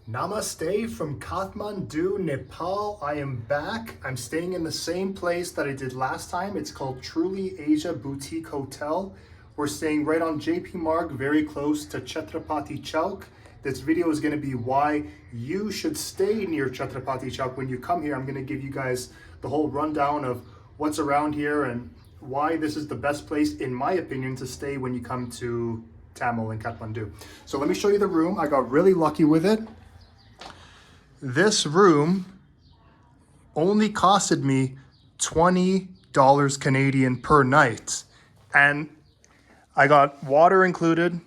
Namaste from Kathmandu, Nepal. I am back. I'm staying in the same place that I did last time. It's called Truly Asia Boutique Hotel. We're staying right on JP Marg, very close to Chhatrapati Chowk. This video is going to be why you should stay near Chhatrapati Chowk when you come here. I'm going to give you guys the whole rundown of what's around here and why this is the best place, in my opinion, to stay when you come to Tamil in Kathmandu. So let me show you the room. I got really lucky with it. This room only costed me $20 Canadian per night. And I got water included,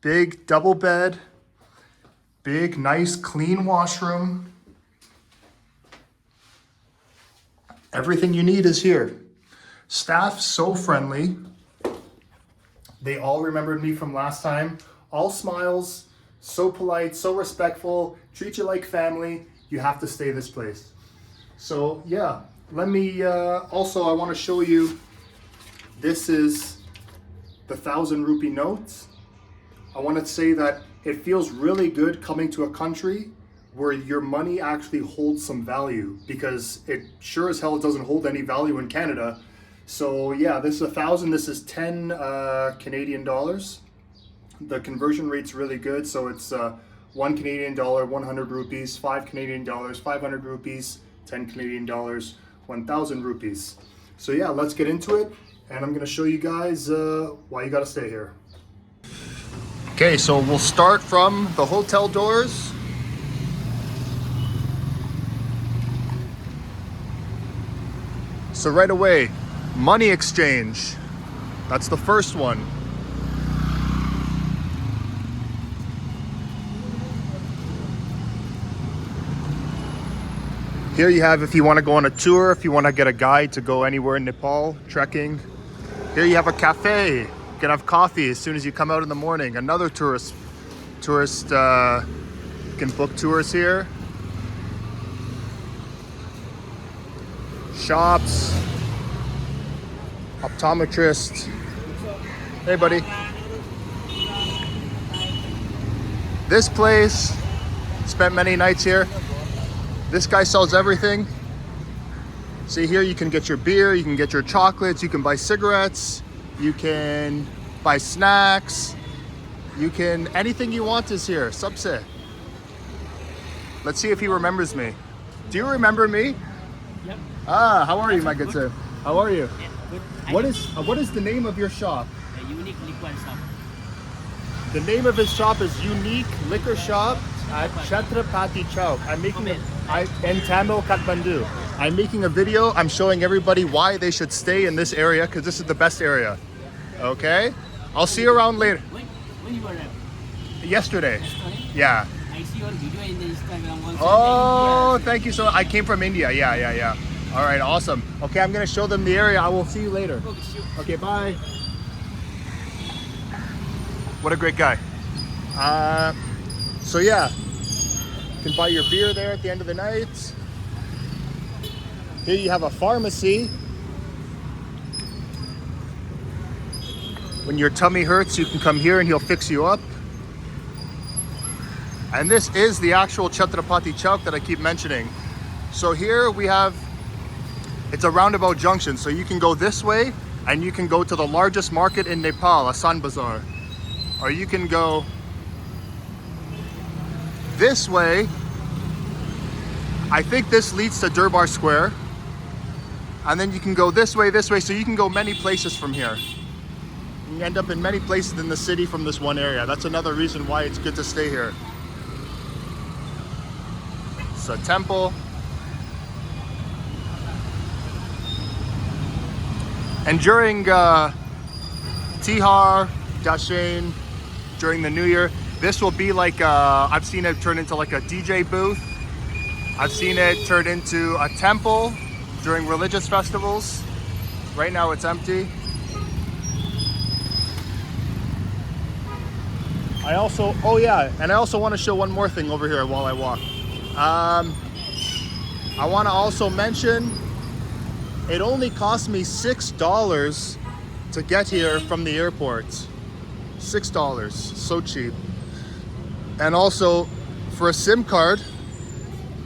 big double bed, big, nice, clean washroom. Everything you need is here. Staff so friendly. They all remembered me from last time. All smiles, so polite, so respectful, treat you like family. You have to stay this place. So yeah, let me, also I want to show you, this is the 1,000 rupee notes. I want to say that it feels really good coming to a country where your money actually holds some value, because it sure as hell doesn't hold any value in Canada. So yeah, this is 1,000, this is 10 Canadian dollars. The conversion rate's really good, so it's 1 Canadian dollar, 100 rupees, 5 Canadian dollars, 500 rupees, 10 Canadian dollars, 1,000 rupees. So yeah, let's get into it, and I'm gonna show you guys why you gotta stay here. Okay, so we'll start from the hotel doors. So right away, money exchange. That's the first one. Here you have if you want to go on a tour, if you want to get a guide to go anywhere in Nepal, trekking. Here you have a cafe. You can have coffee as soon as you come out in the morning. Another tourist can book tours here. Shops, optometrist. Hey buddy. This place, spent many nights here. This guy sells everything. See here, you can get your beer, you can get your chocolates, you can buy cigarettes, you can buy snacks, you can, anything you want is here. Sabse. Let's see if he remembers me. Do you remember me? Yep. Ah, how are you, my good sir? How are you? Yeah, good. What is the name of your shop? A unique liquor shop. The name of his shop is Unique Liquor Shop at Chhatrapati Chowk. I'm making in Tamil, Kathmandu. I'm making a video. I'm showing everybody why they should stay in this area, because this is the best area. Okay? I'll see you around later. When you were there? Yesterday. Yesterday? Yeah. I see your video in the Instagram also. Oh, thank you so much. I came from India. Yeah. All right, awesome. Okay, I'm going to show them the area. I will see you later. Okay, sure. Okay, bye. What a great guy. So yeah, you can buy your beer there at the end of the night. Here you have a pharmacy. When your tummy hurts, you can come here and he'll fix you up. And this is the actual Chhatrapati Chowk that I keep mentioning. So here we have, it's a roundabout junction. So you can go this way and you can go to the largest market in Nepal, Asan Bazaar. Or you can go this way. I think this leads to Durbar Square. And then you can go this way, so you can go many places from here. You can end up in many places in the city from this one area. That's another reason why it's good to stay here. It's a temple. And during Tihar, Dashain, during the New Year, this will be like, I've seen it turn into like a DJ booth. I've seen it turn into a temple during religious festivals. Right now it's empty. I also want to show one more thing over here while I walk. I want to also mention, it only cost me $6 to get here from the airport. $6, so cheap. And also for a SIM card,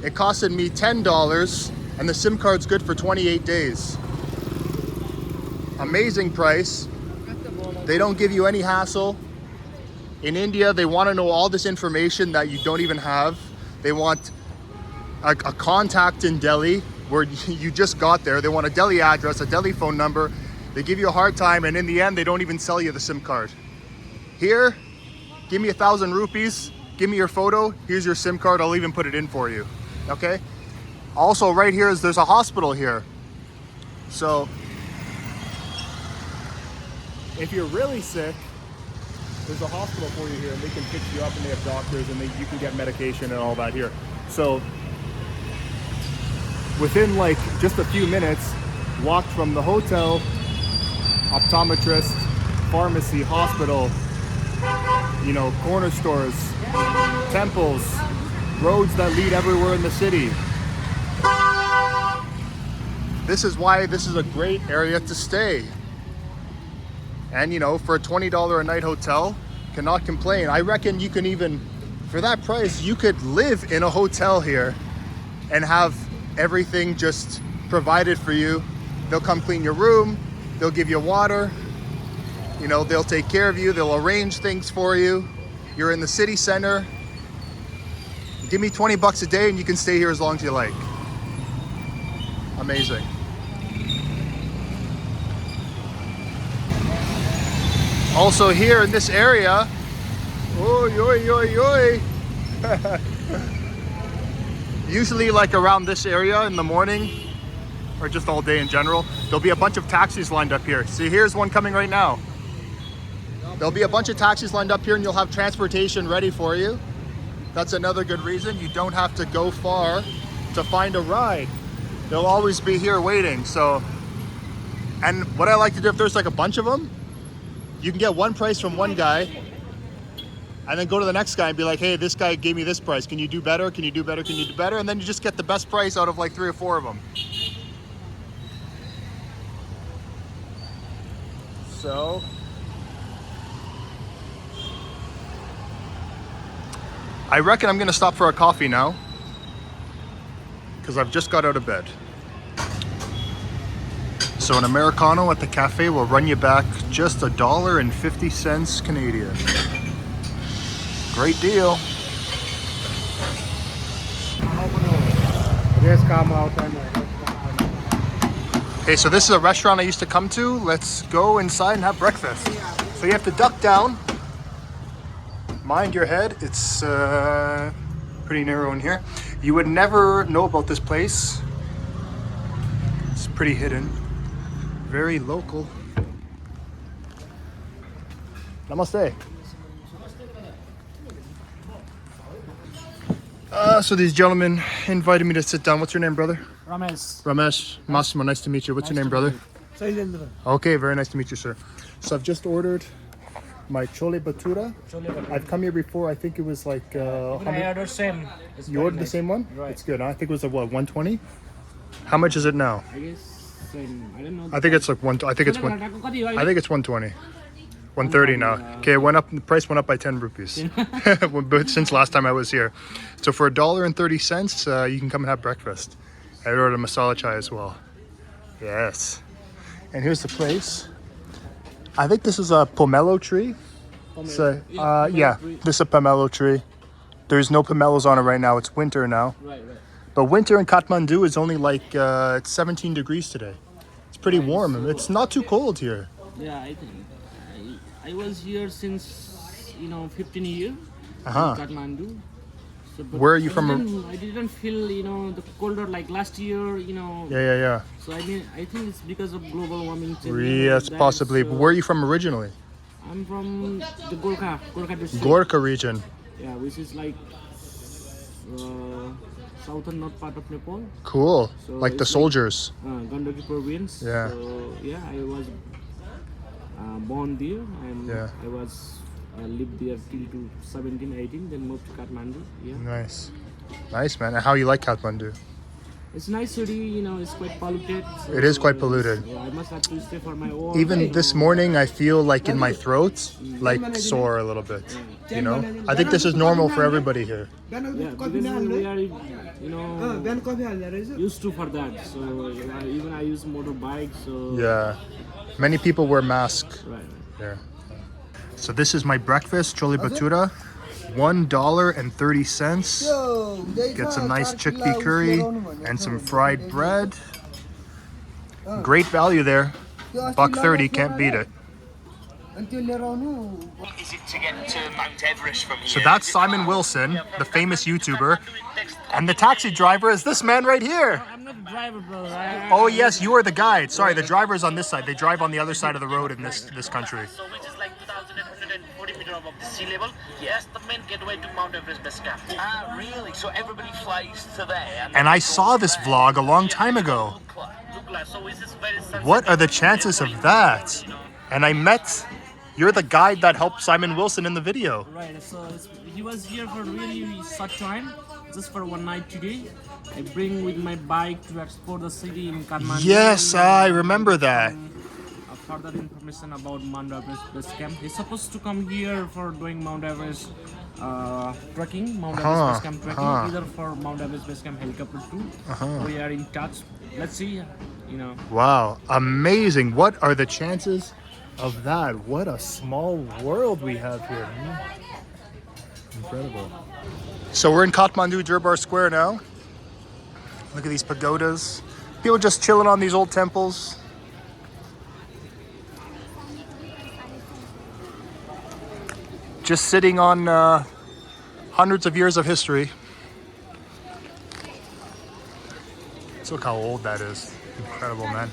it costed me $10, and the SIM card's good for 28 days. Amazing price. They don't give you any hassle. In India, they want to know all this information that you don't even have. They want a contact in Delhi where you just got there. They want a Delhi address, a Delhi phone number. They give you a hard time, and in the end, they don't even sell you the SIM card. Here, give me 1,000 rupees, give me your photo, here's your SIM card, I'll even put it in for you, okay? Also, right here there's a hospital here. So, if you're really sick, there's a hospital for you here, and they can pick you up, and they have doctors, and you can get medication and all that here. So, within like just a few minutes, walked from the hotel, optometrist, pharmacy, hospital, you know, corner stores, temples, roads that lead everywhere in the city. This is why this is a great area to stay. And you know, for a $20 a night hotel, cannot complain. I reckon you can even, for that price, you could live in a hotel here and have everything just provided for you. They'll come clean your room, they'll give you water, you know, they'll take care of you, they'll arrange things for you. You're in the city center. Give me 20 bucks a day and you can stay here as long as you like. Amazing. Also here in this area, oi, oi, oi, oi. Usually like around this area in the morning, or just all day in general, there'll be a bunch of taxis lined up here. See, here's one coming right now. There'll be a bunch of taxis lined up here and you'll have transportation ready for you. That's another good reason. You don't have to go far to find a ride. They'll always be here waiting. So, and what I like to do, if there's like a bunch of them, you can get one price from one guy and then go to the next guy and be like, hey, this guy gave me this price. Can you do better? Can you do better? Can you do better? And then you just get the best price out of like 3 or 4 of them. So, I reckon I'm gonna stop for a coffee now because I've just got out of bed. So an Americano at the cafe will run you back just $1.50 Canadian. Great deal. Okay, so this is a restaurant I used to come to. Let's go inside and have breakfast. So you have to duck down. Mind your head, it's pretty narrow in here. You would never know about this place. It's pretty hidden. Very local. Namaste. So these gentlemen invited me to sit down. What's your name, brother? Ramesh. Ramesh. Massimo, nice to meet you. What's your name, brother? Sailendra. Okay, very nice to meet you, sir. So I've just ordered my chole bhatura. I've come here before. I think it was like. I ordered same. It's You very ordered the nice. same one? Right. It's good. Huh? I think it was what, 120. How much is it now? I guess same. I don't know. I think it's like one. I think it's one. I think it's 120. 130 now. Okay, it went up. The price went up by 10 rupees. But since last time I was here, so for $1.30, you can come and have breakfast. I ordered a masala chai as well. Yes. And here's the place. I think this is a pomelo tree. So, yeah, this is a pomelo tree. There's no pomelos on it right now. It's winter now. Right. But winter in Kathmandu is only like it's 17 degrees today. It's pretty warm. It's not too cold here. Yeah, I think. I was here since 15 years. Uh-huh. In Kathmandu. So, but Where are you from? I didn't feel the colder like last year. Yeah. So I think it's because of global warming. Yes, possibly. But where are you from originally? I'm from the Gorkha district. Gorkha region. Yeah, which is like southern north part of Nepal. Cool. So Like the it's soldiers. Gandaki province. Yeah. So yeah, I was born there and Yeah. I was lived there till to 17, 18, then moved to Kathmandu. Yeah. Nice. Nice, man. And how you like Kathmandu? It's a nice city, you know, it's quite polluted. So It is quite polluted. I must have to stay for my work. Even this morning, I feel like in my throat, like sore a little bit. You know, I think this is normal for everybody here. Yeah, because we are, you know, used to for that. So even I use motorbike. So Yeah, many people wear masks. right. Yeah. So this is my breakfast, chole bhatura, $1.30. Get some nice chickpea curry and some fried bread. Great value there. $1.30, can't beat it. Is it to get to Mount Everest from here? So that's Simon Wilson, the famous YouTuber. And the taxi driver is this man right here. I'm not a driver, bro. Oh yes, you are the guide. Sorry, the driver's on this side. They drive on the other side of the road in this country. So which is like 2,840 meters above the sea level. Yes, the main gateway to Mount Everest base camp. Ah, really? So everybody flies to there. And I saw this vlog a long time ago. Look like, so is this very sunset? What are the chances of that? And I met, you're the guide that helped Simon Wilson in the video. Right. So he was here for really short time, just for one night today. I bring with my bike to explore the city in Kathmandu. Yes, I remember that. Further information about Mount Everest base camp. He's supposed to come here for doing Mount Everest trekking, Mount Everest base camp trekking, either for Mount Everest base camp helicopter too. We are in touch. Let's see, you know. Wow, amazing. What are the chances of that? What a small world we have here. Incredible. So we're in Kathmandu, Durbar Square now. Look at these pagodas. People just chilling on these old temples. Just sitting on hundreds of years of history. Let's look how old that is. Incredible, man.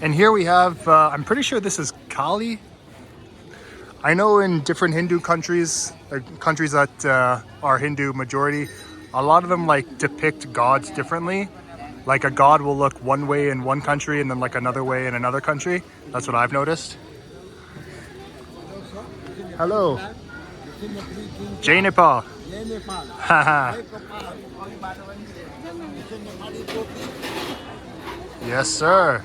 And here we have, I'm pretty sure this is Kali. I know in different Hindu countries, countries that are Hindu majority, a lot of them like depict gods differently. Like a god will look one way in one country and then like another way in another country. That's what I've noticed. Hello. Jai Nepal. Haha. Yes, sir.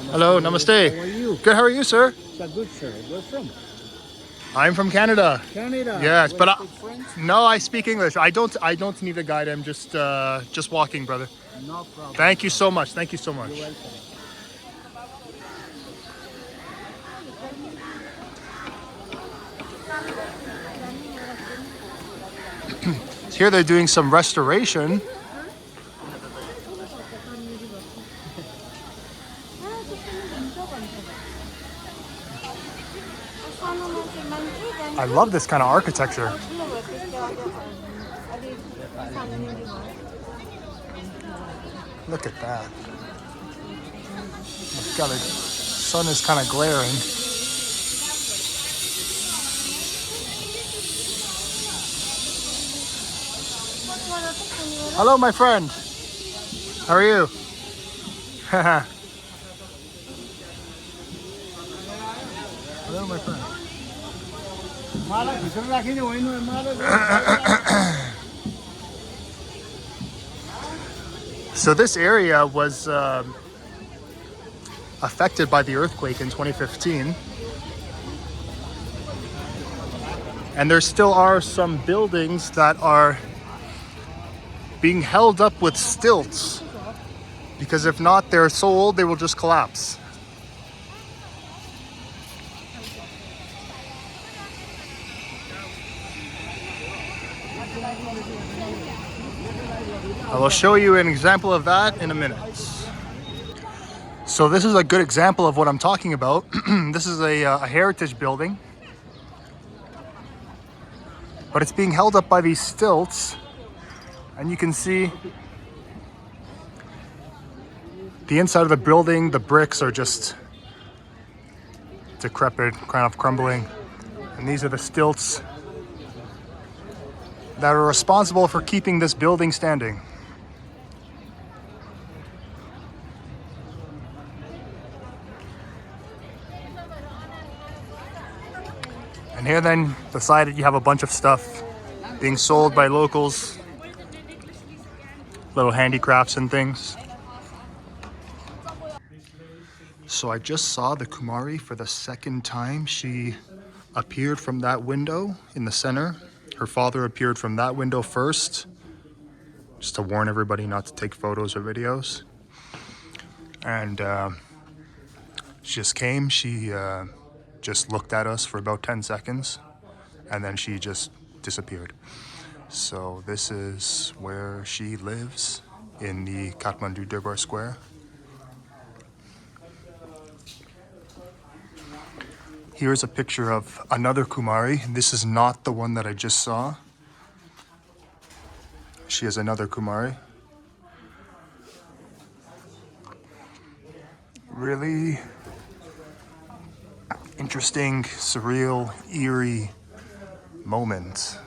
Hello, namaste. How are you? Good, how are you, sir? Good, sir. Where from? I'm from Canada. Canada. Yes, but Speak French? no, I speak English. I don't need a guide. I'm just walking, brother. No problem. Thank you so much. Thank you so much. You're welcome. Here they're doing some restoration. I love this kind of architecture. Look at that. God, the sun is kind of glaring. Hello, my friend. How are you? Hello, my friend. So this area was affected by the earthquake in 2015. And there still are some buildings that are being held up with stilts, because if not, they're so old they will just collapse. I will show you an example of that in a minute. So this is a good example of what I'm talking about. This is a heritage building, but it's being held up by these stilts, and you can see The inside of the building, the bricks are just decrepit, kind of crumbling. And these are the stilts that are responsible for keeping this building standing. And here then, beside it, you have a bunch of stuff being sold by locals. Little handicrafts and things. So I just saw the Kumari for the second time. She appeared from that window in the center. Her father appeared from that window first, just to warn everybody not to take photos or videos. And she just came, she just looked at us for about 10 seconds, and then she just disappeared. So this is where she lives, in the Kathmandu Durbar Square. Here's a picture of another Kumari. This is not the one that I just saw. She is another Kumari. Really interesting, surreal, eerie moment.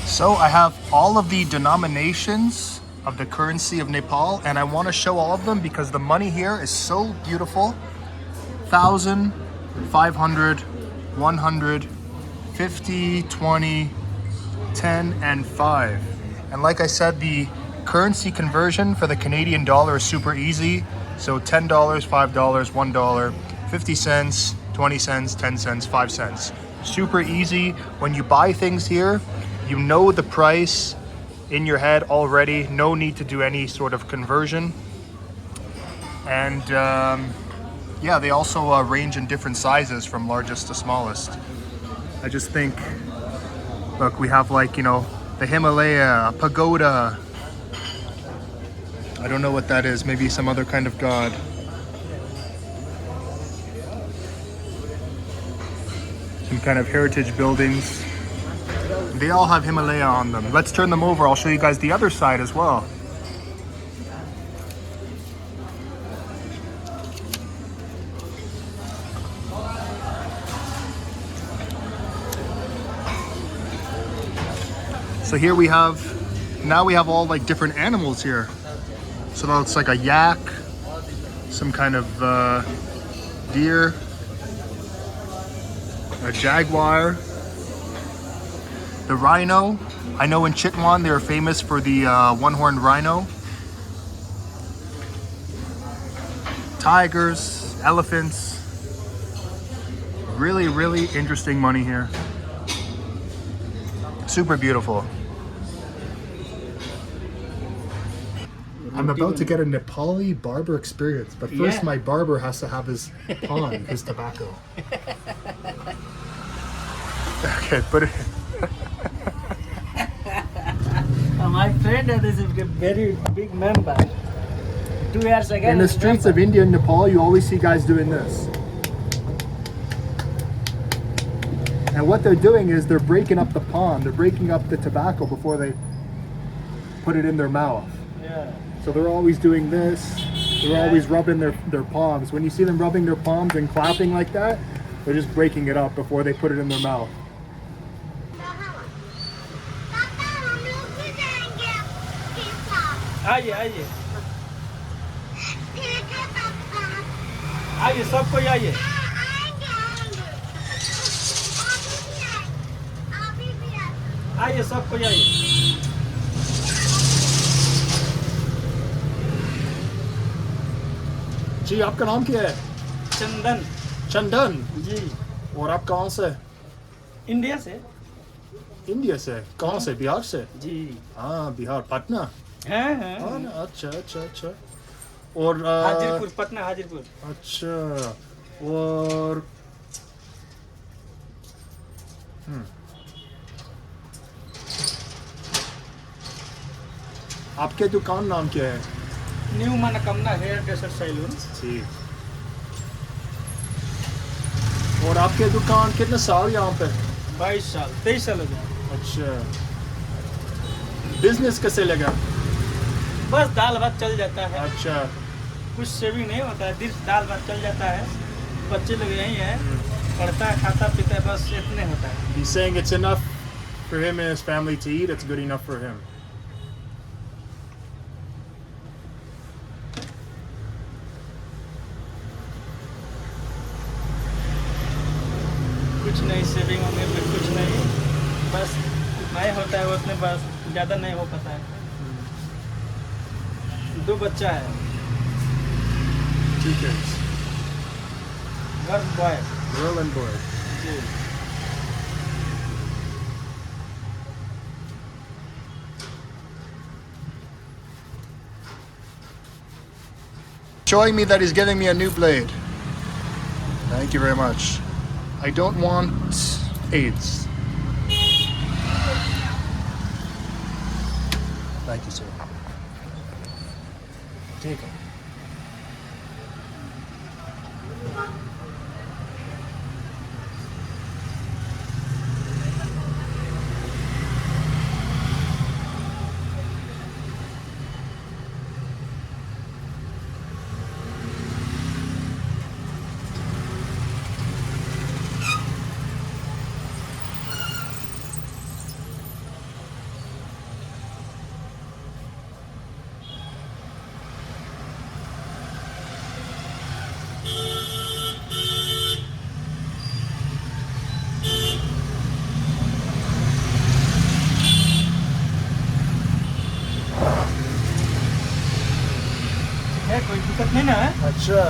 So I have all of the denominations of the currency of Nepal, and I want to show all of them because the money here is so beautiful. 1,000, 500, 100, 50, 20, 10, and 5. And like I said, the currency conversion for the Canadian dollar is super easy. So $10, $5, $1, 50 cents, 20 cents, 10 cents, 5 cents. Super easy. When you buy things here, you know the price in your head already. No need to do any sort of conversion. And yeah, they also range in different sizes from largest to smallest. I just think, look, we have like, you know, the Himalaya, pagoda. I don't know what that is. Maybe some other kind of god. Some kind of heritage buildings. They all have Himalaya on them. Let's turn them over. I'll show you guys the other side as well. So here we have, now we have all like different animals here. So now it's like a yak, some kind of deer, a jaguar, the rhino. I know in Chitwan they're famous for the one-horned rhino. Tigers, elephants. Really, really interesting money here. Super beautiful. I'm about to get a Nepali barber experience, but first my barber has to have his pan, his tobacco. Okay, put it in. My friend is a very big member. 2 years ago. In the streets of India and Nepal, you always see guys doing this. And what they're doing is they're breaking up the palm. They're breaking up the tobacco before they put it in their mouth. Yeah. So they're always doing this. They're always rubbing their palms. When you see them rubbing their palms and clapping like that, they're just breaking it up before they put it in their mouth. आइए आइए आइए सब कोई आइए आइए सब कोई आइए जी आपका नाम क्या है? चंदन चंदन। जी और आप कहाँ से? इंडिया से इंडिया से। कहाँ से? बिहार से? जी हाँ बिहार, पटना। हैं हाँ ना, अच्छा अच्छा अच्छा। और हाजिरपुर पटना हाजिरपुर अच्छा। और आपके दुकान नाम क्या है? न्यू मनोकामना हेयर ड्रेसर सैलून ठीक। और आपके दुकान कितने साल यहाँ पे? 22 साल 23 साल हो गया अच्छा। बिजनेस कैसे लगा? बस दाल भात चल जाता है अच्छा। कुछ सेविंग नहीं होता है दिन दाल भात चल जाता है बच्चे लोग यही हैं पढ़ता है खाता पीता है बस इतने होता है He's saying it's enough for him and his family to eat. It's good enough for him. कुछ नहीं सेविंग होने में कुछ नहीं बस नहीं होता है उसमें बस ज़्यादा नहीं हो पाता है 2 बच्चा है Two kids, girl boy girl and boy. जी Showing me that he's giving me a new blade. Thank you very much. I don't want AIDS. Thank you, sir. Take it. है कोई दिक्कत नहीं ना है अच्छा।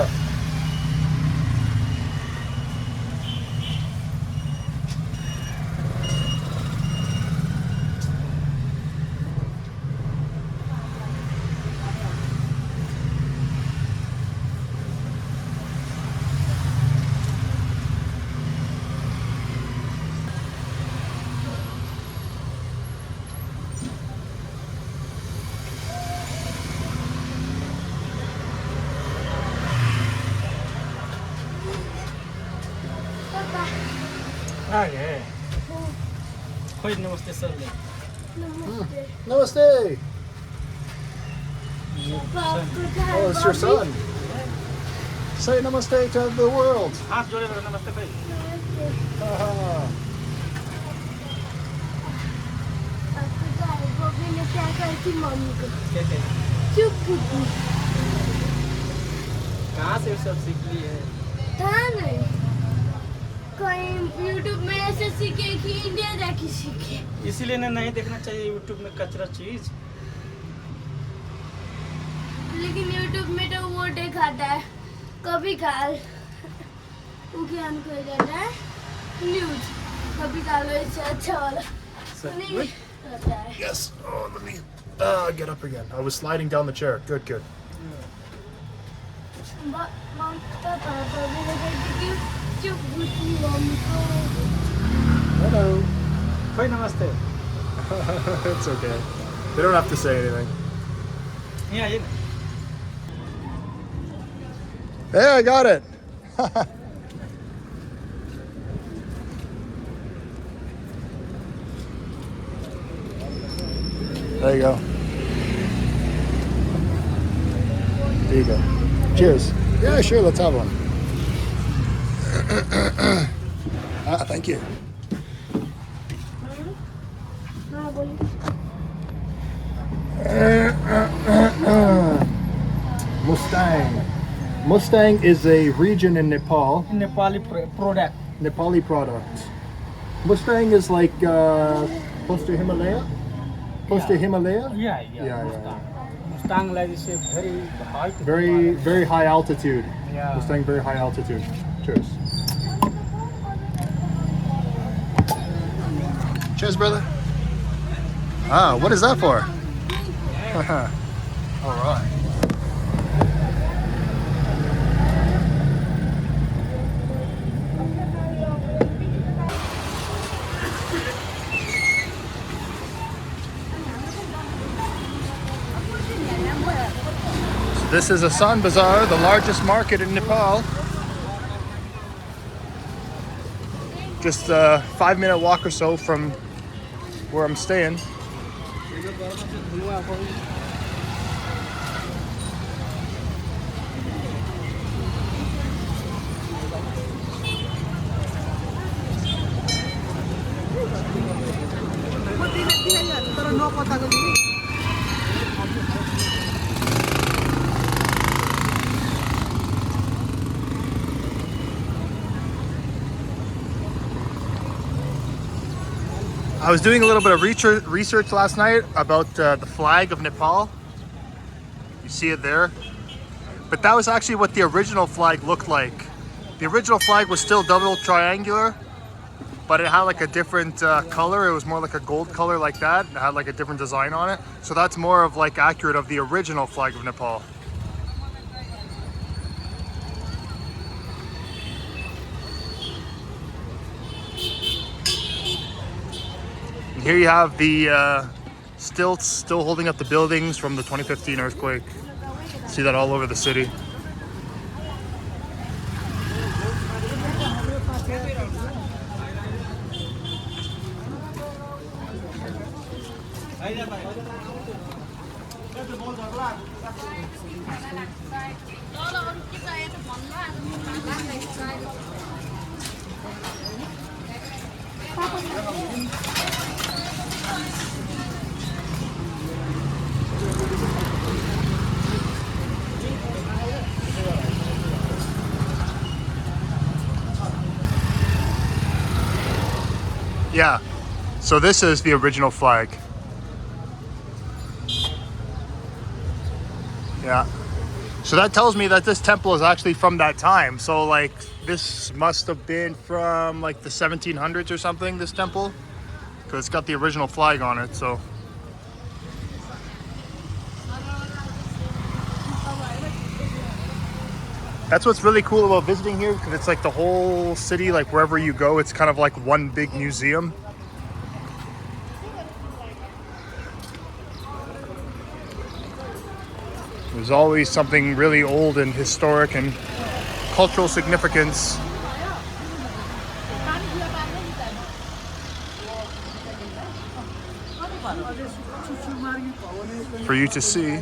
आ गए कोई नमस्ते sir Namaste. Oh, it's your son. Say namaste to the world. हाथ जोड़े रहो नमस्ते भाई Ah. कैसे कहाँ से सब सीख ली है कोई यूट्यूब में ऐसे सीखे कि इंडिया जाके सीखे इसीलिए ना नहीं देखना चाहिए यूट्यूब में कचरा चीज लेकिन यूट्यूब में तो वो दिखाता है कभी काल वो ज्ञान को जाता है न्यूज कभी काल इससे अच्छा वाला नहीं होता है Yes. Oh, let me get up again. I was sliding down the chair. Good, good. पापा भी लगा कि चुप बुद्धि मम्मी को Hello. कोई नमस्ते It's okay. They don't have to say anything. यहाँ आइए ना Hey, I got it. There you go. There you go. Cheers. Yeah, sure, let's have one. Thank you. Mustang. Mustang is a region in Nepal. Nepali product. Nepali product. Mustang is like close to Himalaya? Close to Himalaya? Yeah. Mustang like is a very high. Very high altitude. Yeah. Mustang very high altitude. Cheers. Cheers, brother. Ah, what is that for? All right. This is Asan Bazaar, the largest market in Nepal. Just a 5-minute walk or so from where I'm staying. I was doing a little bit of research last night about the flag of Nepal. You see it there. But that was actually what the original flag looked like. The original flag was still double triangular, but it had like a different color. It was more like a gold color like that. It had like a different design on it. So that's more of like accurate of the original flag of Nepal. Here you have the stilts still holding up the buildings from the 2015 earthquake. See that all over the city. Yeah, so this is the original flag. Yeah. So that tells me that this temple is actually from that time. So like this must have been from like the 1700s or something, this temple. Because it's got the original flag on it, so. That's what's really cool about visiting here, because it's like the whole city, like wherever you go, it's kind of like one big museum. There's always something really old and historic and cultural significance for you to see.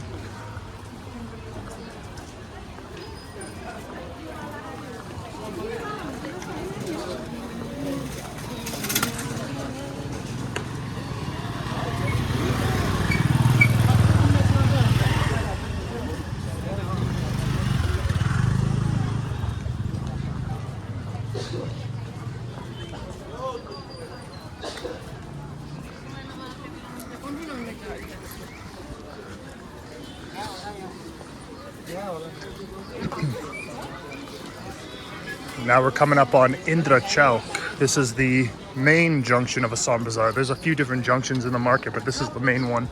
Now we're coming up on Indra Chowk. This is the main junction of Assam Bazaar. There's a few different junctions in the market, but this is the main one.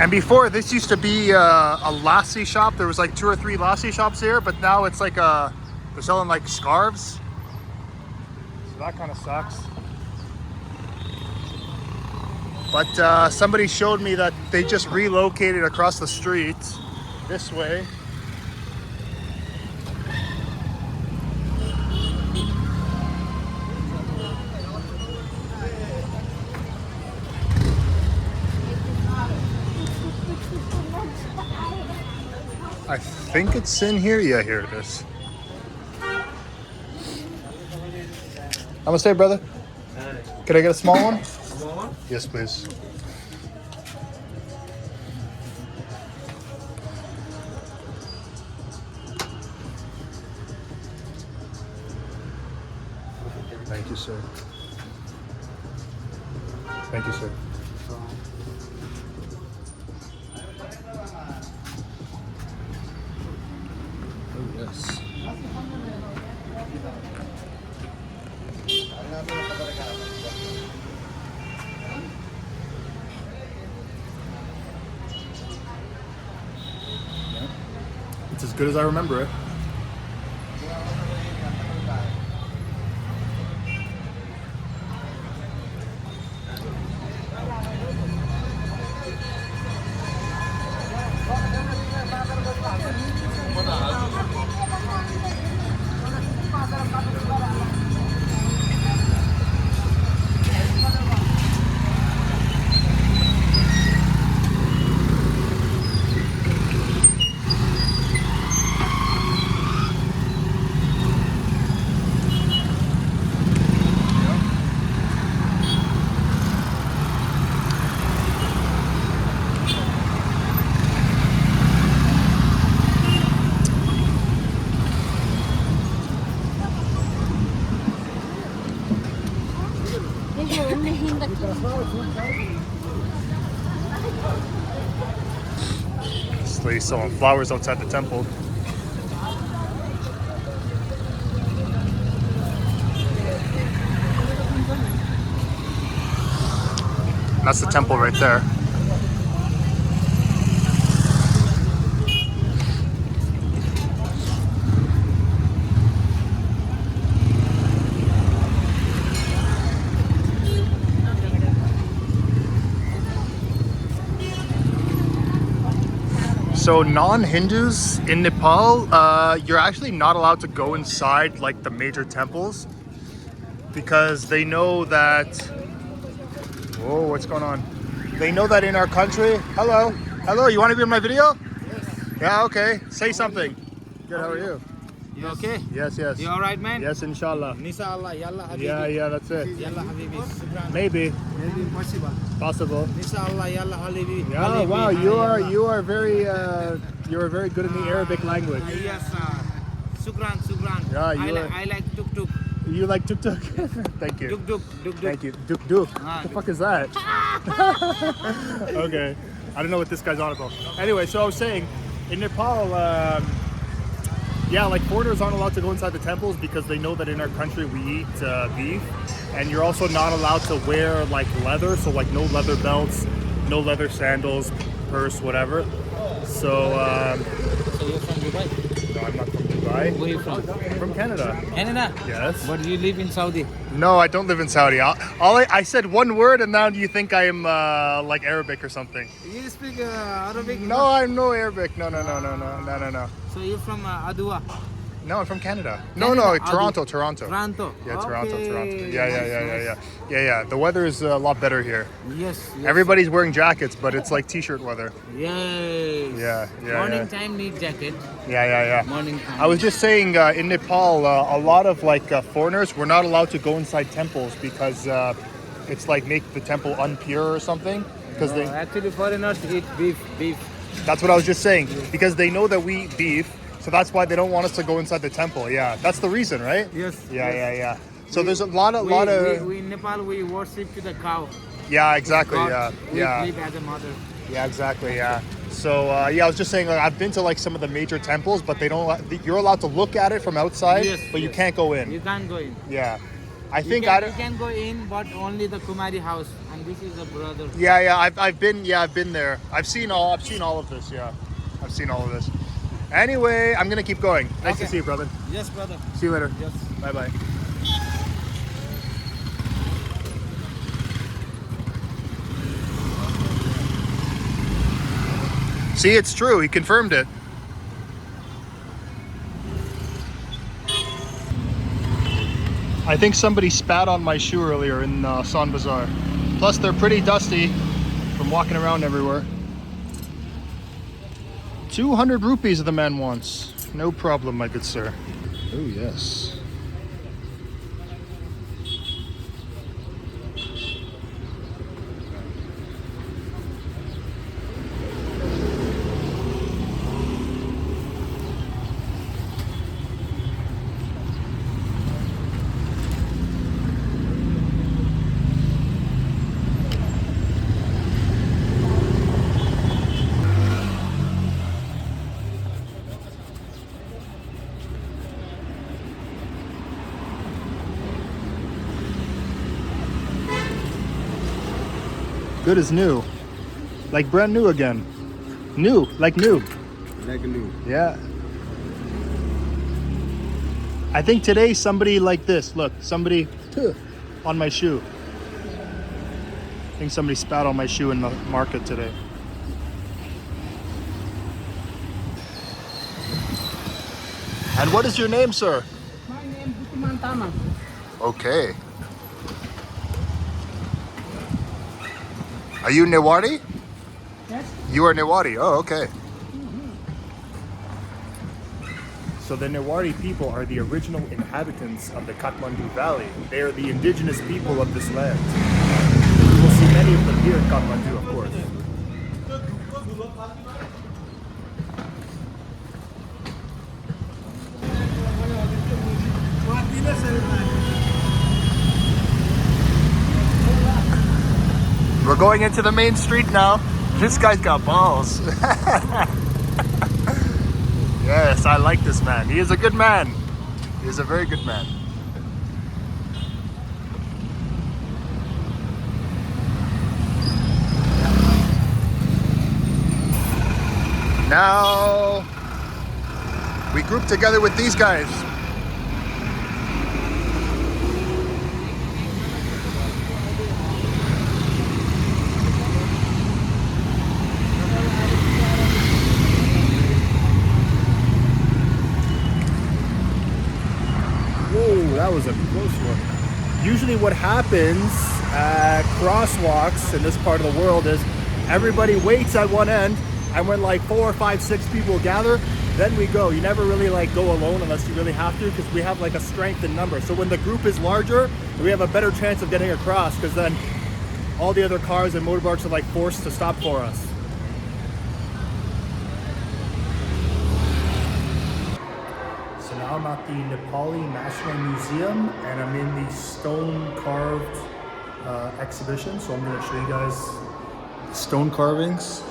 And before, this used to be a lassi shop. There was like 2 or 3 lassi shops here, but now it's like they're selling like scarves. So that kind of sucks. But somebody showed me that they just relocated across the street this way. I think it's in here. Yeah, here it is. Namaste, brother. Could I get a small one? Small one? Yes, please. Thank you, sir. Thank you, sir. Oh, yes. It's as good as I remember it. This lady's selling flowers outside the temple. And that's the temple right there. So non-Hindus in Nepal, you're actually not allowed to go inside like the major temples because they know that, whoa, what's going on? They know that in our country, hello, you want to be in my video? Yes. Yeah, okay, say something. Good, how are you? You okay? Yes. You alright, man? Yes, inshallah. Inshallah, yalla habibi. Yeah, that's it. Yalla habibi. Shukran. Maybe. Maybe Possible. Inshallah, yalla habibi. Yeah, Habibi. wow, Yalla. you are very good in the Arabic language. Yes, Shukran. Yeah, I like tuk-tuk. You like tuk-tuk? Thank you. Tuk-tuk. Thank you. Duk. Ah, What the fuck is that? Okay. I don't know what this guy's on about. Anyway, so I was saying, in Nepal, like foreigners aren't allowed to go inside the temples because they know that in our country we eat beef. And you're also not allowed to wear like leather, so like no leather belts, no leather sandals, purse, whatever. So, So you're from Dubai? no, I'm not from Dubai. Where are you from? I'm from Canada. Canada? Yes. But you live in Saudi? No, I don't live in Saudi. I said one word and now you think I'm like Arabic or something. You speak Arabic? No, I'm no Arabic. No. So you're from Adua? No, I'm from Canada. Canada, No, Toronto. Toronto. Toronto? Yeah, Okay. Toronto. Yeah. Nice. Yeah. The weather is a lot better here. Yes. Everybody's wearing jackets, but it's like t-shirt weather. Yes. Yeah. Morning time need jacket. Yeah. Morning time. I was just saying, in Nepal, a lot of like foreigners were not allowed to go inside temples because it's like make the temple impure or something. Because they Actually foreigners eat beef. That's what I was just saying. Because they know that we eat beef, so that's why they don't want us to go inside the temple. Yeah, that's the reason, right? Yes. Yeah. So there's a lot of We in Nepal we worship to the cow. yeah, exactly. God. We Yeah. live as a mother. Yeah, exactly. Yeah. So I was just saying, like, I've been to like some of the major temples, but they don't. You're allowed to look at it from outside, Yes, but you yes. can't go in. You can't go in. Yeah. I think you I can, don't. you can go in, but only the Kumari house, and this is the brother. Yeah. I've been there. I've seen all of this. Yeah, I've seen all of this. Anyway, I'm gonna keep going. Nice to Okay. see you, brother. Yes, brother. See you later. Yes. Bye bye. See, it's true. He confirmed it. I think somebody spat on my shoe earlier in San Bazaar. Plus, they're pretty dusty from walking around everywhere. 200 rupees the man wants. No problem, my good sir. Oh, yes. Good as new. Like brand new again. New, like new. Like new. Yeah. I think today somebody like this, look, somebody on my shoe. I think somebody spat on my shoe in the market today. And what is your name, sir? My name is Mantama. Okay. Are you Newari? Yes. You are Newari. Oh, okay. So the Newari people are the original inhabitants of the Kathmandu Valley. They are the indigenous people of this land. You will see many of them here in Kathmandu, of course. We're going into the main street now. This guy's got balls. Yes, I like this man. He is a good man. He is a very good man. Now we group together with these guys. Whoa, that was a close one. Usually what happens at crosswalks in this part of the world is everybody waits at one end, and when like 4 or 5, 6 people gather, then we go. You never really like go alone unless you really have to, because we have like a strength in number. So when the group is larger, we have a better chance of getting across, because then all the other cars and motorbikes are like forced to stop for us. So now I'm at the Nepali National Museum, and I'm in the stone carved exhibition. So I'm going to show you guys stone carvings.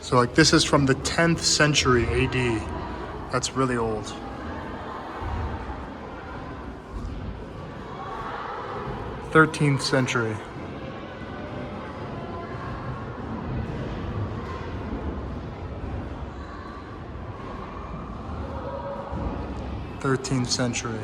So like this is from the 10th century AD. That's really old. '13th century. '13th century.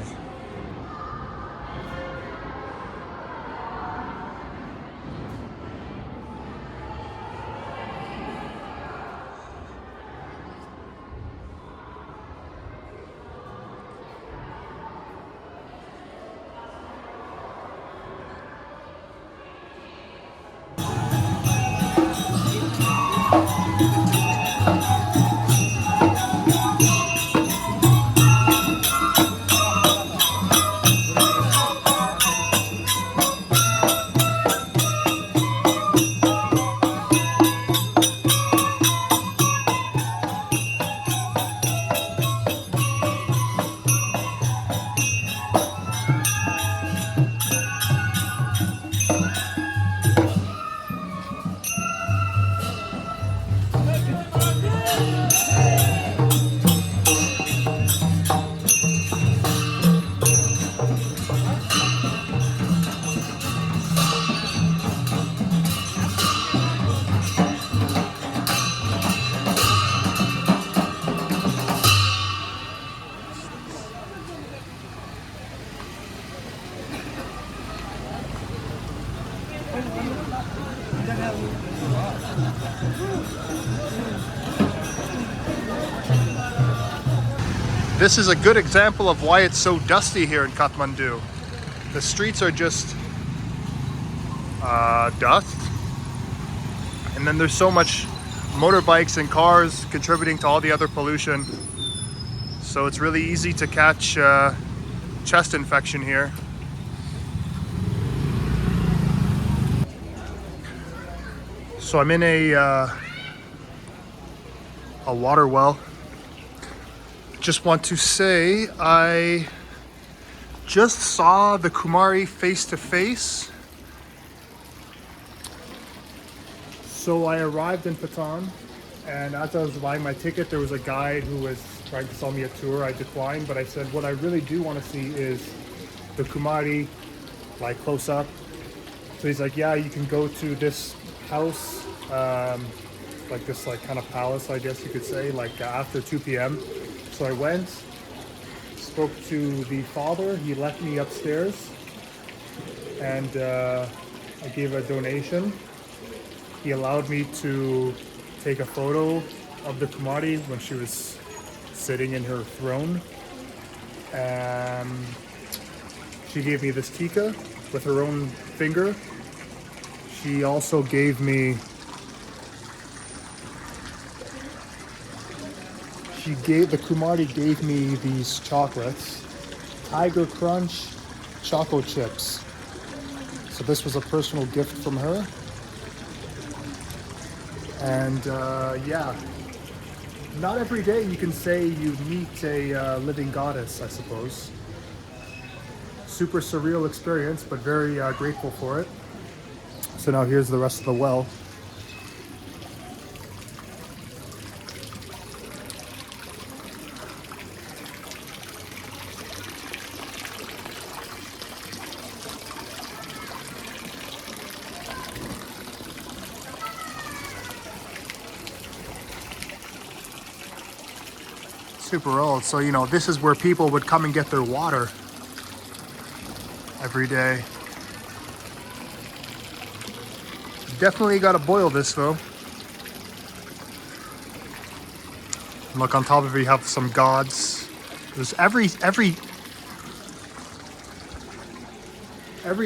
This is a good example of why it's so dusty here in Kathmandu. The streets are just dust, and then there's so much motorbikes and cars contributing to all the other pollution. So it's really easy to catch chest infection here. So I'm in a water well. Just want to say I just saw the Kumari face to face. So I arrived in Patan, and as I was buying my ticket, there was a guide who was trying to sell me a tour. I declined, but I said what I really do want to see is the Kumari, like close up. So he's like, yeah, you can go to this house, like this like kind of palace, I guess you could say, like after 2 p.m. So I went, spoke to the father, he let me upstairs, and I gave a donation. He allowed me to take a photo of the Kumari when she was sitting in her throne. She gave me this tika with her own finger. She also gave me, the Kumari gave me these chocolates, Tiger Crunch Choco Chips. So this was a personal gift from her. And yeah, not every day you can say you meet a living goddess, I suppose. Super surreal experience, but very grateful for it. So now here's the rest of the well. Super old. So, you know, this is where people would come and get their water every day. Definitely got to boil this though. Look, on top of it you have some gods. There's every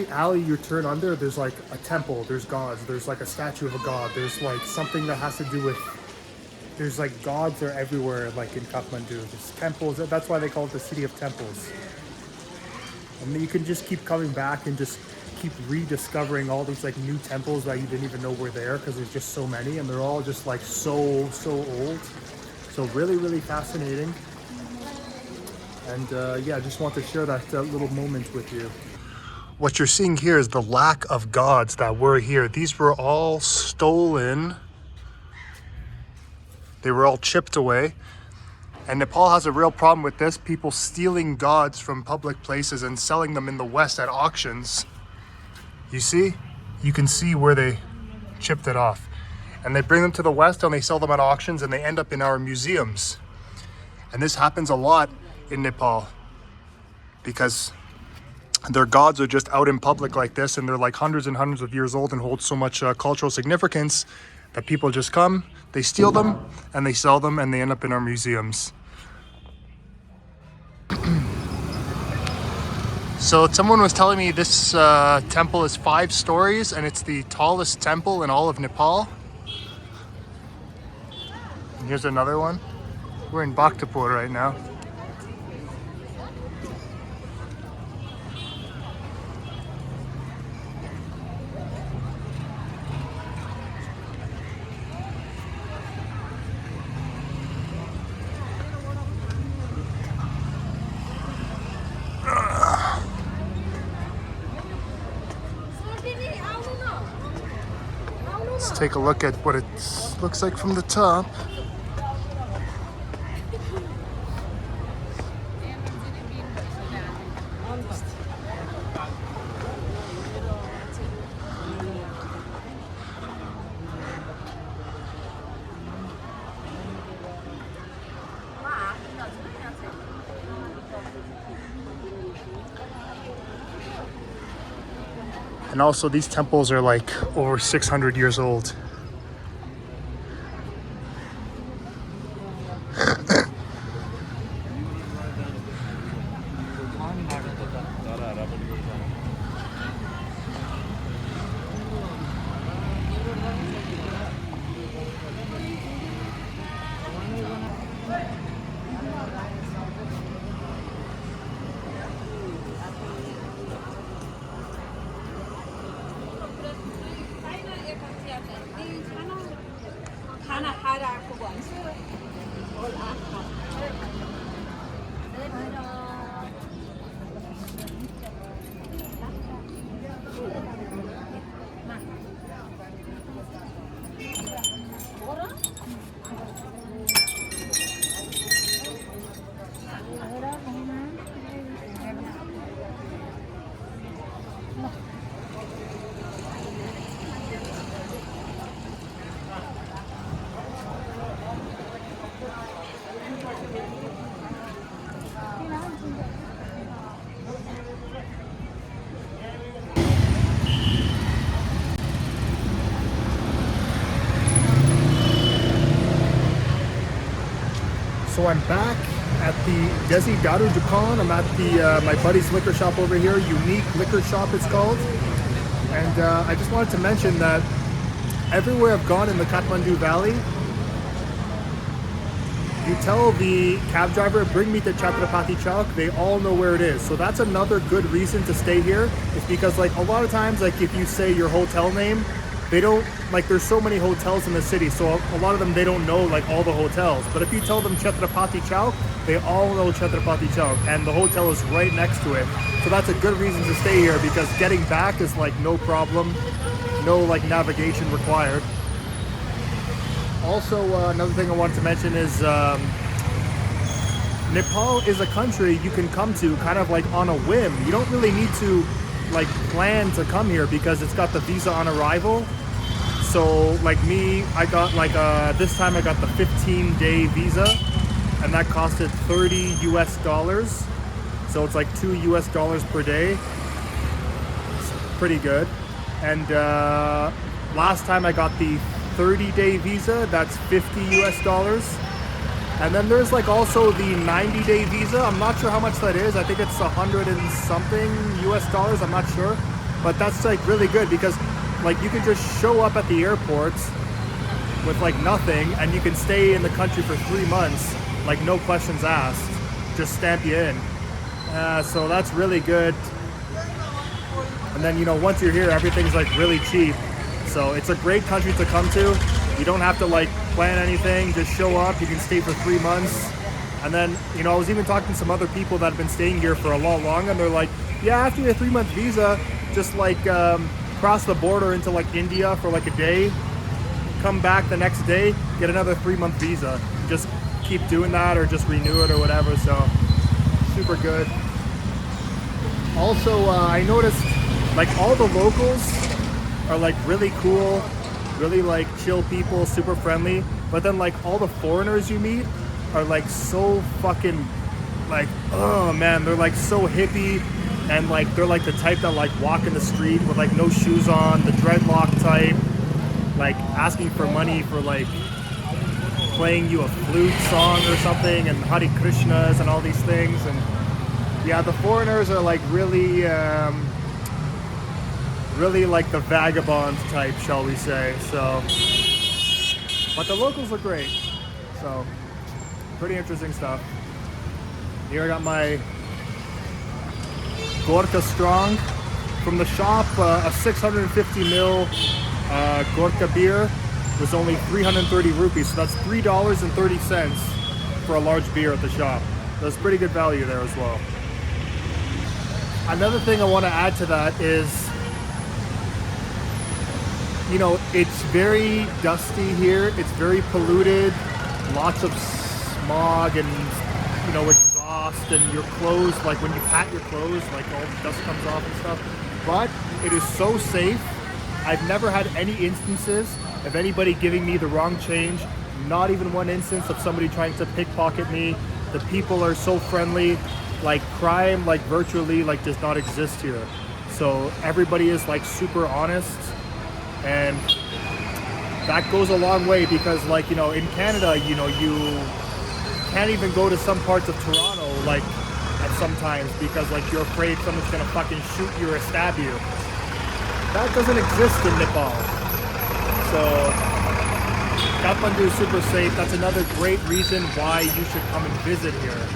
alley you turn under, there's like a temple, there's gods, there's like a statue of a god, there's like something that has to do with, there's like gods are everywhere, like in Kathmandu. There's temples, that's why they call it the city of temples. And you can just keep coming back and just keep rediscovering all these like new temples that you didn't even know were there, because there's just so many, and they're all just like so old. So really fascinating. And yeah, I just want to share that little moment with you. What you're seeing here is the lack of gods that were here. These were all stolen. They were all chipped away. And Nepal has a real problem with this, people stealing gods from public places and selling them in the West at auctions. You see? You can see where they chipped it off. And they bring them to the West and they sell them at auctions and they end up in our museums. And this happens a lot in Nepal because their gods are just out in public like this, and they're like hundreds and hundreds of years old and hold so much cultural significance that people just come, they steal them, and they sell them, and they end up in our museums. So someone was telling me this temple is 5 stories, and it's the tallest temple in all of Nepal. And here's another one. We're in Bhaktapur right now. Let's take a look at what it looks like from the top. And also these temples are like over 600 years old. So I'm back at the Desi Daru Dukan. I'm at the my buddy's liquor shop over here, Unique Liquor Shop it's called. And I just wanted to mention that everywhere I've gone in the Kathmandu Valley, you tell the cab driver, bring me to Chhatrapati Chowk, they all know where it is. So that's another good reason to stay here, is because like a lot of times, like if you say your hotel name, they don't, like there's so many hotels in the city, so a lot of them, they don't know like all the hotels. But if you tell them Chhatrapati Chowk, they all know Chhatrapati Chowk, and the hotel is right next to it. So that's a good reason to stay here, because getting back is like no problem, no like navigation required. Also, another thing I wanted to mention is Nepal is a country you can come to kind of like on a whim. You don't really need to like plan to come here because it's got the visa on arrival. So like me, I got like this time I got the 15-day visa, and that costed $30 US. So it's like $2 US per day. It's pretty good. And last time I got the 30-day visa, that's $50 US. And then there's like also the 90-day visa. I'm not sure how much that is. I think it's 100 and something US. I'm not sure, but that's like really good because like you can just show up at the airports with like nothing, and you can stay in the country for 3 months, like no questions asked, just stamp you in. So that's really good. And then, you know, once you're here, everything's like really cheap. So it's a great country to come to. You don't have to like plan anything, just show up. You can stay for 3 months. And then, you know, I was even talking to some other people that have been staying here for a lot longer, and they're like, yeah, after your 3-month visa, just like cross the border into like India for like a day, come back the next day, get another 3-month visa. Just keep doing that or just renew it or whatever. So super good. Also, I noticed like all the locals are like really cool, really like chill people, super friendly. But then like all the foreigners you meet are like so fucking like, oh man, they're like so hippie, and like they're like the type that like walk in the street with like no shoes on, the dreadlock type, like asking for money for like playing you a flute song or something, and Hare Krishnas and all these things. And yeah, the foreigners are like really really like the vagabond type, shall we say. So, but the locals look great. So, pretty interesting stuff. Here I got my Gorka Strong from the shop. A 650 ml Gorka beer was only 330 rupees. So that's $3.30 for a large beer at the shop. That's pretty good value there as well. Another thing I want to add to that is, you know, it's very dusty here. It's very polluted. Lots of smog and, you know, exhaust, and your clothes, like when you pat your clothes, like all the dust comes off and stuff. But it is so safe. I've never had any instances of anybody giving me the wrong change. Not even one instance of somebody trying to pickpocket me. The people are so friendly. Like crime, like virtually, like does not exist here. So everybody is like super honest, and that goes a long way because, like, you know, in Canada, you know, you can't even go to some parts of Toronto, like, at sometimes because, like, you're afraid someone's gonna fucking shoot you or stab you. That doesn't exist in Nepal. So Kathmandu is super safe. That's another great reason why you should come and visit here.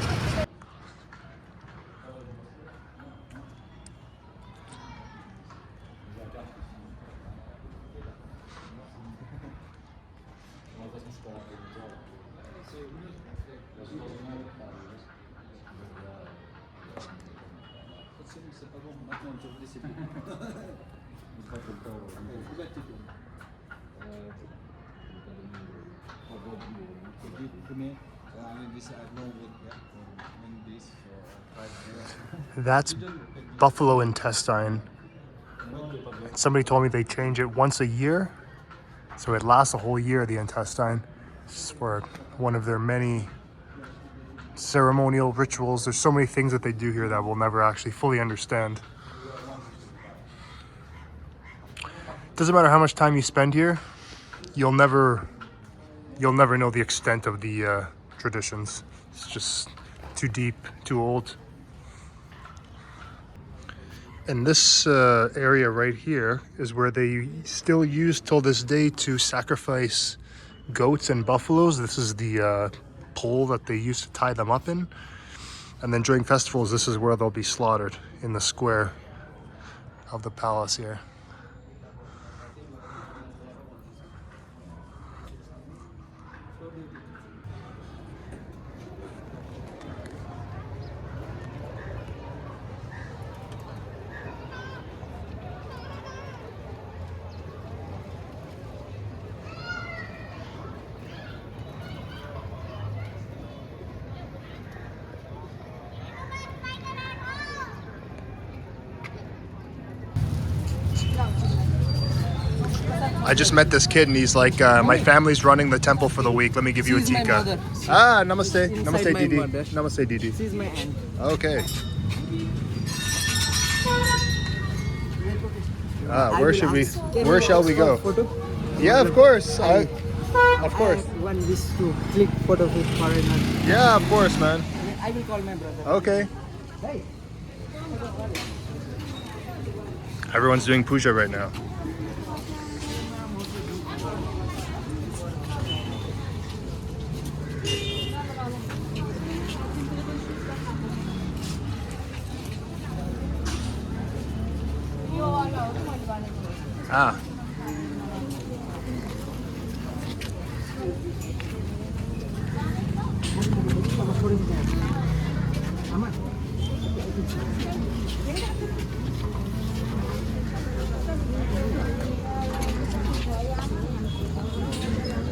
That's buffalo intestine. Somebody told me they change it once a year, so it lasts a whole year, the intestine. It's for one of their many ceremonial rituals. There's so many things that they do here that we'll never actually fully understand. Doesn't matter how much time you spend here, you'll never know the extent of the traditions. It's just too deep, too old. And this area right here is where they still use till this day to sacrifice goats and buffaloes. This is the pole that they used to tie them up in. And then during festivals, this is where they'll be slaughtered, in the square of the palace here. I just met this kid and he's like, my family's running the temple for the week. Let me give you a tika. Ah, namaste. Namaste, Didi. Namaste, Didi. This is my aunt. Okay. Where shall we go? Photo? Yeah, of course. Of course. I want this to click photo with foreigner. Yeah, of course, man. I will call my brother. Okay. Hey. Everyone's doing puja right now. Ah.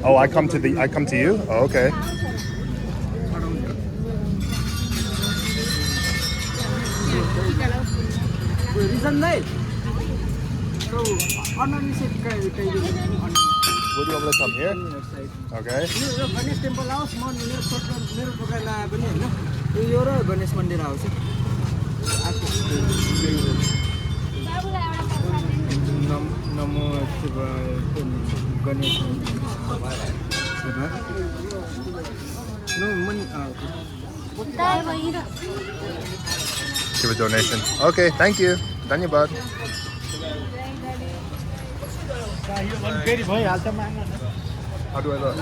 Oh, I come to you? Oh, okay. Reason right? So, on Would you able to come here? Okay. Yo Ganesh temple आओस् म मेरो दोकान आए पनि हैन यो र गणेश मन्दिर आउँछ नमो शिवाय Ganesh Give a donation. Okay, thank you. Dhanyabad. How do I look?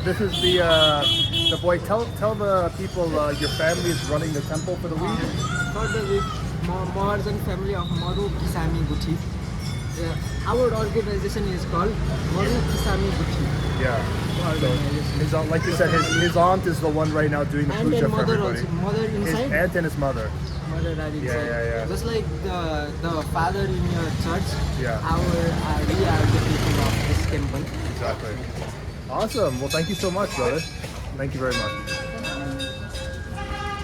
This is the boy. Tell the people your family is running the temple for the week. For the week, Maharjan family of Maru Kisami Guthi. Our organization is called Maru Kisami Guthi. Yeah. So his aunt, like you said, his aunt is the one right now doing the And puja then for mother everybody. also. Mother His inside. aunt and his mother. Mother are inside. Yeah. Just like the father in your church. Yeah. We are the people of this temple. Exactly. Awesome. Well, thank you so much, brother. Thank you very much.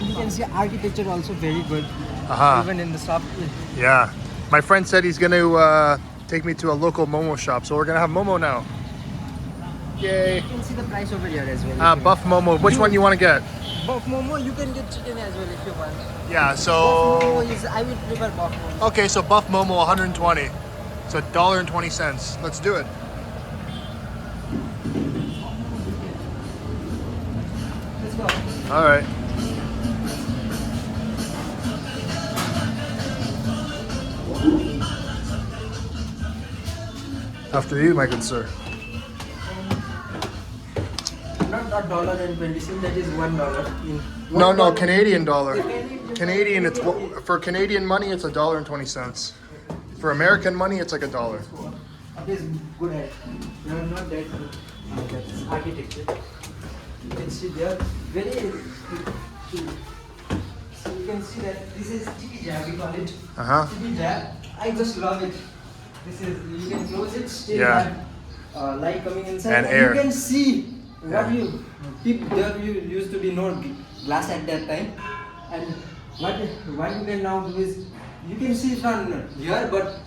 You can see architecture also very good. Aha. Even in the shop. Yeah. My friend said he's going to take me to a local momo shop, so we're going to have momo now. Yay. You can see the price over here as well. Buff momo. Which one you want to get? Buff momo, you can get chicken as well if you want. Yeah, Buff so momo is, I will prefer buff momo. okay, so buff momo 120. So $1.20. Let's do it. Let's go. All right. After you, my good sir. Not $1.20, that is $1 in. No, Canadian dollar. Canadian, it's for Canadian money, it's $1.20. For American money, it's like $1. It is good at. No, not that good. That's architecture. You can see there very. So you can see that this is TV jab, we call it. TV jab. I just love it. This is, you can close it, still have light coming inside, And air. you can see what there used to be no glass at that time, and what you can now do is you can see from here, but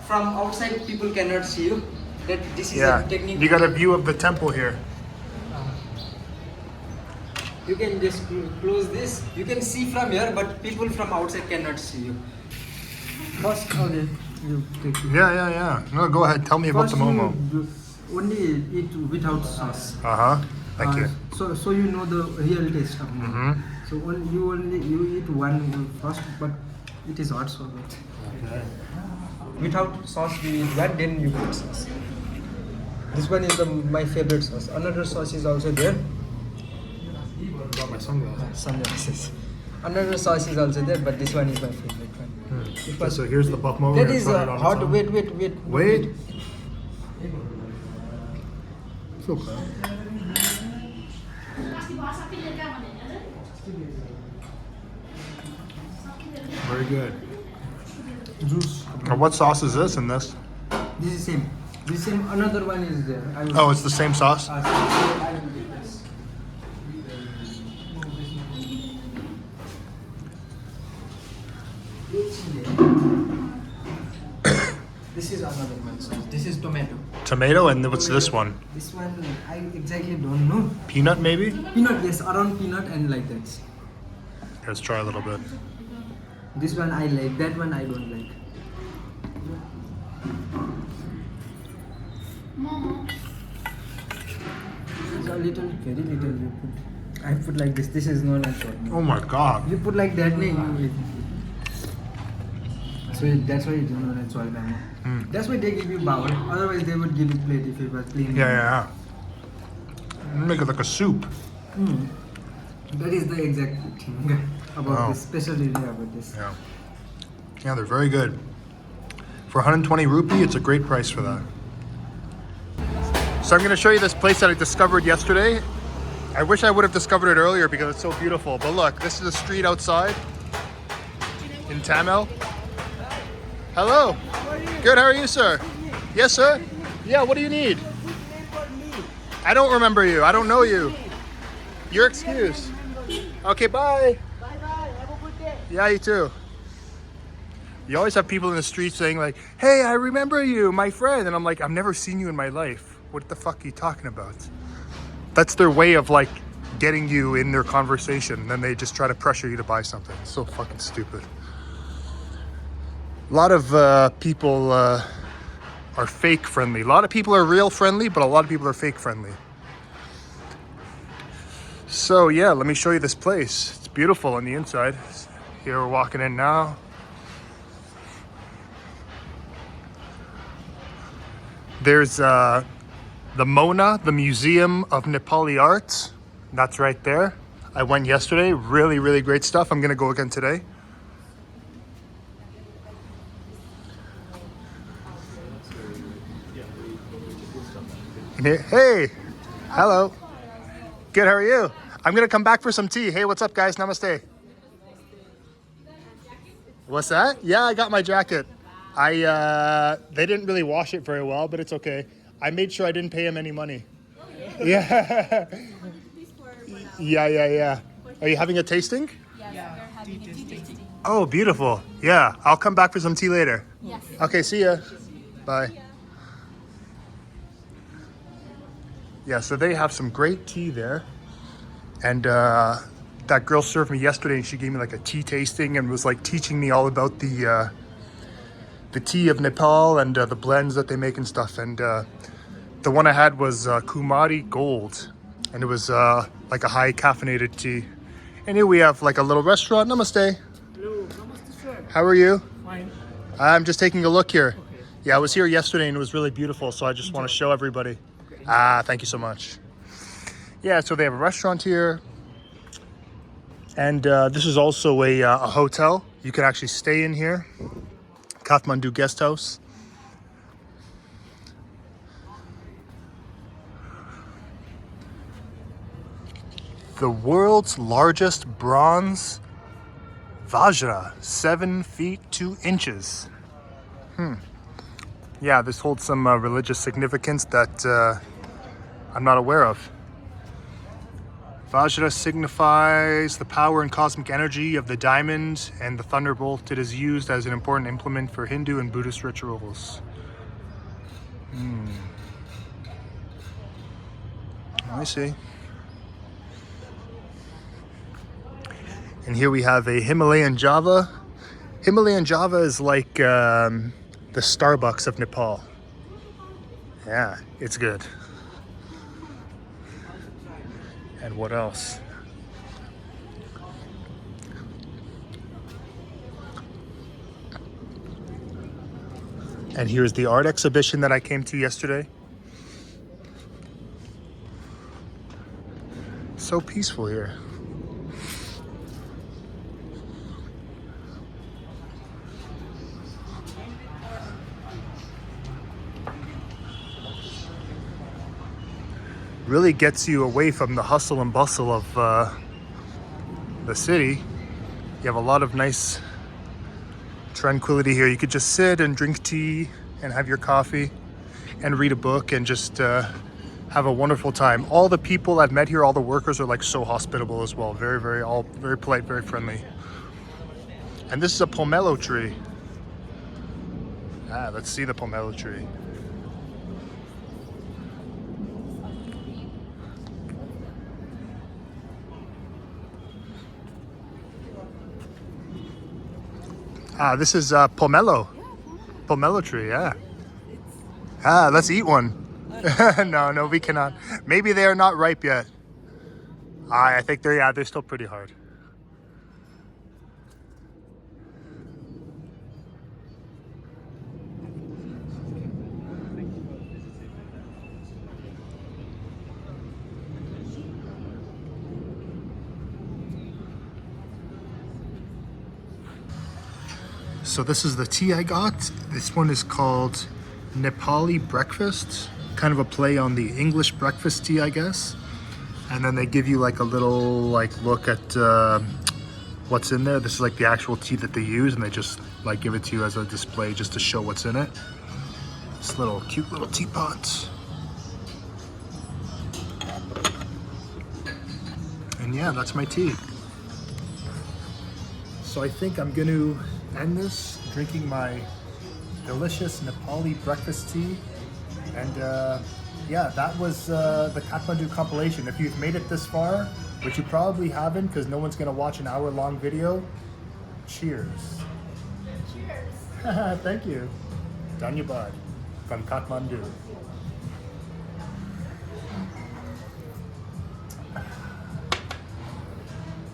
from outside people cannot see you. That this is a technique. You got a view of the temple here. You can just close this. You can see from here, but people from outside cannot see you. First, okay, you take it. Yeah. No, go ahead. Tell me about the momo. You only eat without sauce. Thank you. So you know the real taste of momo. So you eat one first, but it is hot so good. Without sauce, we eat one, then you put sauce. This one is my favorite sauce. Another sauce is also there. Got my sunglasses. Sunglasses. Another sauce is also there, but this one is my favorite one. So here's the buff momo. That is hot. Wait. Wait. It's okay. Very good. Juice. Now, what sauce is this in this? This is same. This same. Another one is there. Oh, it's the same sauce? I will get this. This is another one sauce. This is tomato. Tomato, and what's this one? This one I exactly don't know. Peanut, maybe? Peanut, yes, around peanut and like that. Let's try a little bit. This one I like. That one I don't like. It's a little, very little you put. I put like this. This is known as what? Oh my god. You put like that, you so that's why it's known as soil memo. That's why they give you bowl. Otherwise they would give you plate if it was clean. Yeah. Make it like a soup. That is the exact thing about this, specialty about this. Yeah, they're very good. For 120 rupee, it's a great price for that. So I'm going to show you this place that I discovered yesterday. I wish I would have discovered it earlier because it's so beautiful. But look, this is a street outside in Tamil. Hello. How are you? Good, how are you, sir? Yes, sir? Yeah, what do you need? I don't remember you. I don't know you. Your excuse. Okay, bye. Bye bye. Have a good day. Yeah, you too. You always have people in the street saying like, hey, I remember you, my friend. And I'm like, I've never seen you in my life. What the fuck are you talking about? That's their way of like getting you in their conversation. Then they just try to pressure you to buy something. It's so fucking stupid. A lot of people are fake friendly. A lot of people are real friendly, but a lot of people are fake friendly. So yeah, let me show you this place. It's beautiful on the inside. Here we're walking in now. There's the Mona, the Museum of Nepali Arts. That's right there. I went yesterday. Really, really great stuff. I'm gonna go again today. Hey, hello. Good, how are you? I'm gonna come back for some tea. Hey, what's up, guys? Namaste. What's that? Yeah, I got my jacket. They didn't really wash it very well, but it's okay. I made sure I didn't pay him any money. Yeah. Yeah. Are you having a tasting? Yes, we're having a tea tasting. Oh, beautiful. Yeah, I'll come back for some tea later. Yes. Okay, see ya. Bye. Yeah, so they have some great tea there. And that girl served me yesterday, and she gave me like a tea tasting and was like teaching me all about the tea of Nepal and the blends that they make and stuff. And the one I had was Kumari Gold, and it was like a high caffeinated tea. And here we have like a little restaurant. Namaste. Hello, namaste sir. How are you? Fine. I'm just taking a look here. Yeah, I was here yesterday and it was really beautiful, so I just want to show everybody. Thank you so much. Yeah, so they have a restaurant here. And this is also a hotel. You can actually stay in here. Kathmandu guest house. The world's largest bronze Vajra, 7 feet 2 inches. Yeah, this holds some religious significance that I'm not aware of. Vajra signifies the power and cosmic energy of the diamond and the thunderbolt. It is used as an important implement for Hindu and Buddhist rituals. I see. And here we have a Himalayan Java. Himalayan Java is like the Starbucks of Nepal. Yeah, it's good. And what else? And here's the art exhibition that I came to yesterday. So peaceful here. Really gets you away from the hustle and bustle of the city. You have a lot of nice tranquility here. You could just sit and drink tea and have your coffee and read a book and just have a wonderful time. All the people I've met here, all the workers are like so hospitable as well. All very polite, very friendly. And this is a pomelo tree. Let's see the pomelo tree. This is pomelo. Pomelo tree, yeah. Let's eat one. No, we cannot. Maybe they are not ripe yet. I think they're still pretty hard. So this is the tea I got. This one is called Nepali breakfast, kind of a play on the English breakfast tea, I guess. And then they give you like a little look at what's in there. This is like the actual tea that they use, and they just like give it to you as a display just to show what's in it. This little cute little teapot. And yeah, that's my tea. So I think I'm going to end this drinking my delicious Nepali breakfast tea. And yeah, that was the Kathmandu compilation. If you've made it this far, which you probably haven't because no one's going to watch an hour-long video, cheers. Cheers. Thank you. Dhanyabad from Kathmandu.